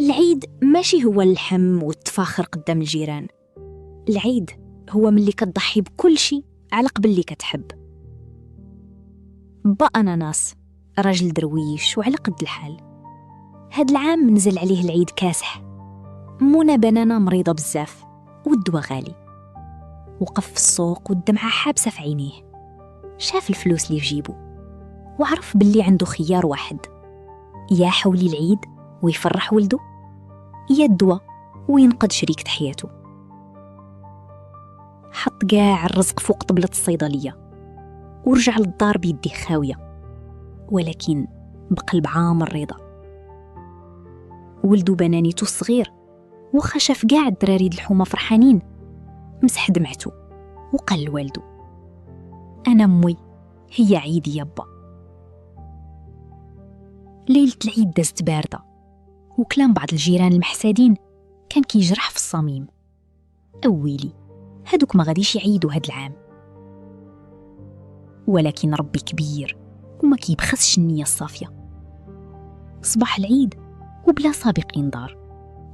العيد ماشي هو اللحم والتفاخر قدام الجيران. العيد هو ملي كتضحي بكل شيء على قبل اللي كتحب. با أناناس راجل درويش وعلى قد الحال. هاد العام نزل عليه العيد كاسح. منى بنانة مريضة بزاف والدواء غالي. وقف في السوق والدمعة حابسة في عينيه. شاف الفلوس اللي في جيبو وعرف باللي عنده خيار واحد: يا حولي العيد ويفرح ولده، يا الدواء وينقذ شريكة حياته. حط قاع الرزق فوق طبلة الصيدلية ورجع للدار بيديه خاوية، ولكن بقلب عامر رضا. ولدو بنانيتو الصغير وخا شاف قاع الدراري د الحومة فرحانين مسح دمعته وقال لوالدو: أنا أمي هي عيدي يابا. ليلة العيد دازت باردة وكلام بعض الجيران المحسادين كان كيجرح في الصميم. أويلي هادوك ما غاديش يعيدوا هاد العام. ولكن ربي كبير وما كيبخسش النية الصافية. صباح العيد وبلا سابق انذار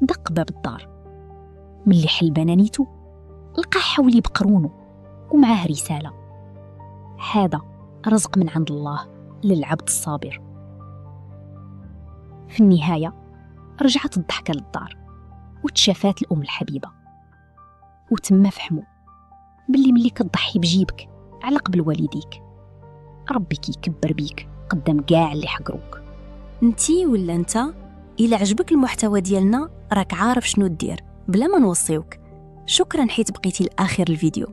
دق باب الدار. ملي حل بنانيتو لقى حولي بقرونو ومعاه رسالة: هذا رزق من عند الله للعبد الصابر. في النهاية رجعت الضحكة للدار وتشافات الأم الحبيبة، وتما فهموا باللي ملي كتضحي بجيبك على قبل والديك ربي كيكبر بيك قدام كاع اللي حقروك. انتي ولا انت إلا عجبك المحتوى ديالنا راك عارف شنو دير بلا ما نوصيوك. شكرا حيت بقيتي لآخر الفيديو.